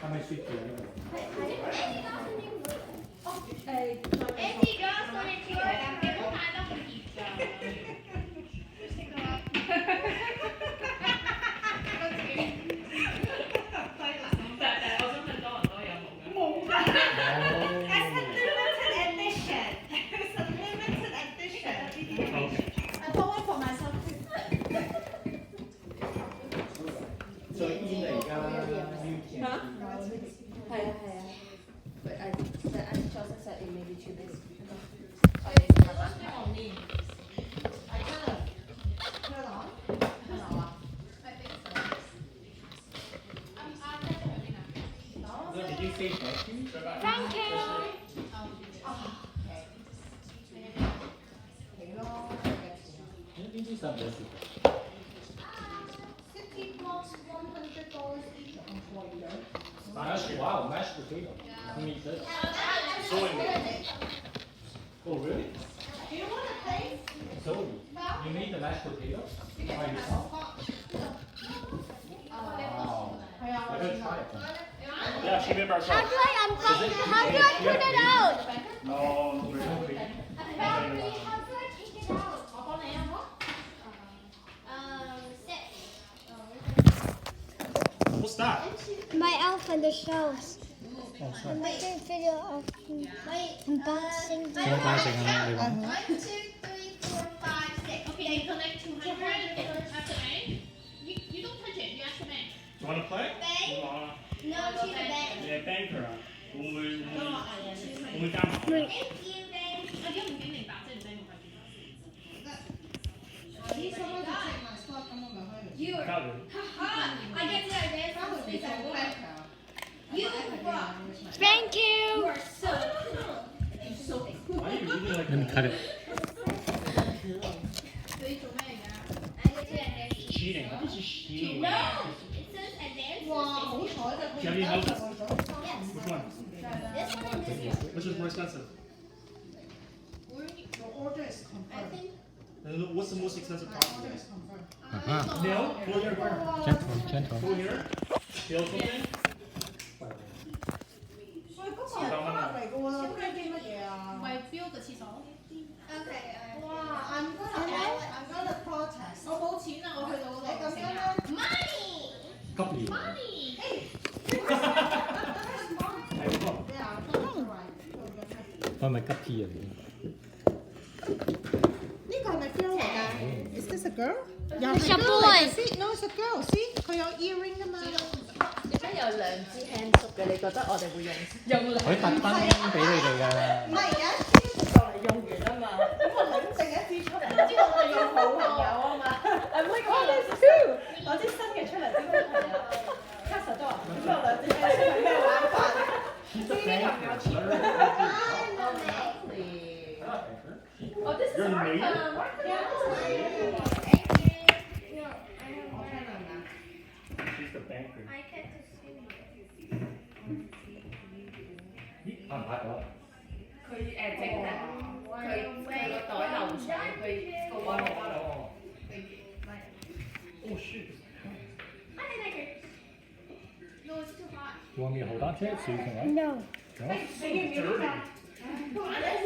係咪雪條呢個？Andy 哥，送你條啊！你唔好買得好熱㗎。我想問多倫多有冇㗎？冇㗎。It's a limited edition. It's a limited edition. I bought one for myself too. 最煙嚟㗎啦！係啊。But I chose that it may be too big. Did you say thank you? Thank you. This is a basic. City Blocks $100 each on 4 years. Wow, mashed potato. Who made this? Oh, really? Do you want to play? So, you made the mashed potato by yourself? Wow. I gotta try it then. Yeah, she made by herself. How do I put it out? No, there's no cream. How do I take it out? What's that? My elf on the shelves. Oh, sorry. I'm making a video of unboxing the 點解整啊？你講。 1, 2, 3, 4, 5, 6. Okay, then collect 200 after me. You don't touch it. You ask the man. Do you want to play? Bang. 好啊。 No, she's a bang. 你係 banker 啊？會唔會加碼？ Thank you, bang. 我已經唔明白，即係唔使用快啲。You are. 交流。 I get the idea. You rock. Thank You you. are so cool. You're so cool. Why are you eating like Let me that? cut it. 你做咩㗎？ I get the idea. Cheating. This is cheating. No, it says advanced. Wow, Do you have any houses? Yes. Which one? This one and this one. Which is more expensive? I think. And what's the most expensive property? Uh-huh. Mill? Full year where? Gentle, gentle. Full year? Bill something? 為標嘅廁所。Okay. 我冇錢啊！我去到嗰度。Money. 急尿。 Money. 係咪急 tea 啊？呢個係咪 girl 嚟㗎？Is this a girl？ It's a boy. See, no, it's a girl. See，佢有 earring 㗎嘛？點解有兩支 hand 熟嘅？你覺得我哋會用佢特登俾你哋㗎。唔係有一支就嚟用完啊嘛？咁我拎剩一支出嚟，知道我用好朋友啊嘛？I'm like, oh, there's two，攞支新嘅出嚟先好朋友。Cast 都話，咁有兩支 hand 熟係咩玩法啊？知啲朋友全部。Oh, this is You're our maid? She's the banker. I get to see. 咦？拍唔拍到？佢整緊，佢個袋漏水，佢個袋冇哦。 Oh shit. I like it. No, it's too hot. You want me to hold on to it so you can what? No. No? So dirty. Come on, let's